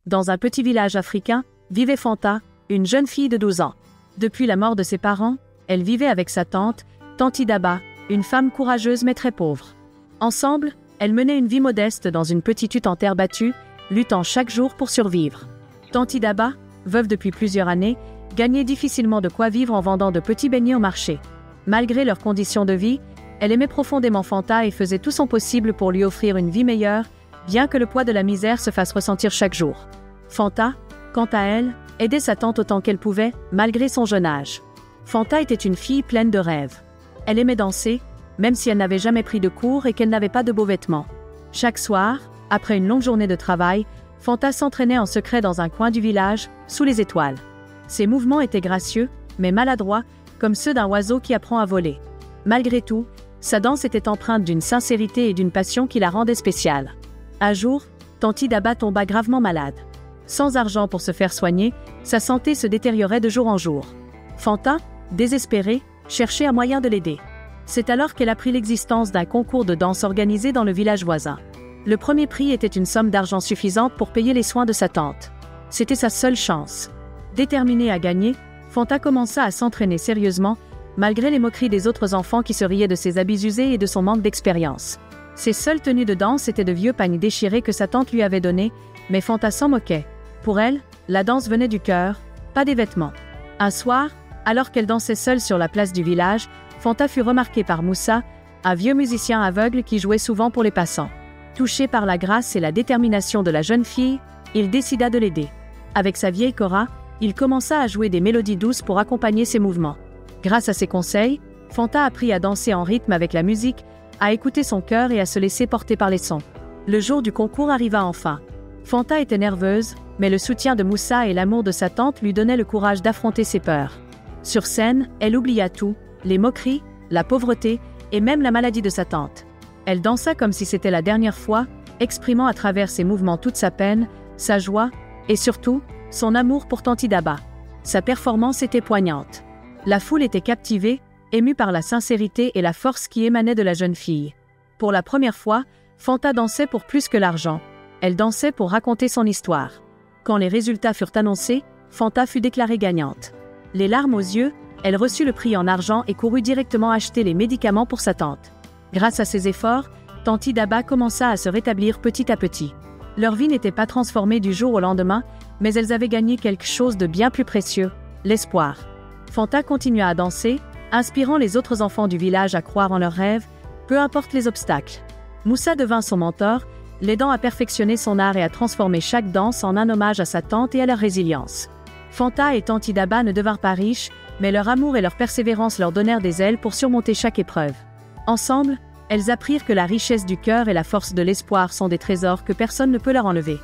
Dans un petit village africain, vivait Fanta, une jeune fille de 12 ans. Depuis la mort de ses parents, elle vivait avec sa tante, Tanti Daba, une femme courageuse mais très pauvre. Ensemble, elles menaient une vie modeste dans une petite hutte en terre battue, luttant chaque jour pour survivre. Tanti Daba, veuve depuis plusieurs années, gagnait difficilement de quoi vivre en vendant de petits beignets au marché. Malgré leurs conditions de vie, elle aimait profondément Fanta et faisait tout son possible pour lui offrir une vie meilleure, bien que le poids de la misère se fasse ressentir chaque jour. Fanta, quant à elle, aidait sa tante autant qu'elle pouvait, malgré son jeune âge. Fanta était une fille pleine de rêves. Elle aimait danser, même si elle n'avait jamais pris de cours et qu'elle n'avait pas de beaux vêtements. Chaque soir, après une longue journée de travail, Fanta s'entraînait en secret dans un coin du village, sous les étoiles. Ses mouvements étaient gracieux, mais maladroits, comme ceux d'un oiseau qui apprend à voler. Malgré tout, sa danse était empreinte d'une sincérité et d'une passion qui la rendaient spéciale. Un jour, Tanti Daba tomba gravement malade. Sans argent pour se faire soigner, sa santé se détériorait de jour en jour. Fanta, désespérée, cherchait un moyen de l'aider. C'est alors qu'elle apprit l'existence d'un concours de danse organisé dans le village voisin. Le premier prix était une somme d'argent suffisante pour payer les soins de sa tante. C'était sa seule chance. Déterminée à gagner, Fanta commença à s'entraîner sérieusement, malgré les moqueries des autres enfants qui se riaient de ses habits usés et de son manque d'expérience. Ses seules tenues de danse étaient de vieux pagnes déchirés que sa tante lui avait donnés, mais Fanta s'en moquait. Pour elle, la danse venait du cœur, pas des vêtements. Un soir, alors qu'elle dansait seule sur la place du village, Fanta fut remarquée par Moussa, un vieux musicien aveugle qui jouait souvent pour les passants. Touché par la grâce et la détermination de la jeune fille, il décida de l'aider. Avec sa vieille kora, il commença à jouer des mélodies douces pour accompagner ses mouvements. Grâce à ses conseils, Fanta apprit à danser en rythme avec la musique, à écouter son cœur et à se laisser porter par les sons. Le jour du concours arriva enfin. Fanta était nerveuse, mais le soutien de Moussa et l'amour de sa tante lui donnaient le courage d'affronter ses peurs. Sur scène, elle oublia tout, les moqueries, la pauvreté et même la maladie de sa tante. Elle dansa comme si c'était la dernière fois, exprimant à travers ses mouvements toute sa peine, sa joie et surtout, son amour pour Tanti Daba. Sa performance était poignante. La foule était captivée, émue par la sincérité et la force qui émanait de la jeune fille. Pour la première fois, Fanta dansait pour plus que l'argent. Elle dansait pour raconter son histoire. Quand les résultats furent annoncés, Fanta fut déclarée gagnante. Les larmes aux yeux, elle reçut le prix en argent et courut directement acheter les médicaments pour sa tante. Grâce à ses efforts, Tanti Daba commença à se rétablir petit à petit. Leur vie n'était pas transformée du jour au lendemain, mais elles avaient gagné quelque chose de bien plus précieux, l'espoir. Fanta continua à danser, inspirant les autres enfants du village à croire en leurs rêves, peu importe les obstacles. Moussa devint son mentor, l'aidant à perfectionner son art et à transformer chaque danse en un hommage à sa tante et à leur résilience. Fanta et Tanti Daba ne devinrent pas riches, mais leur amour et leur persévérance leur donnèrent des ailes pour surmonter chaque épreuve. Ensemble, elles apprirent que la richesse du cœur et la force de l'espoir sont des trésors que personne ne peut leur enlever.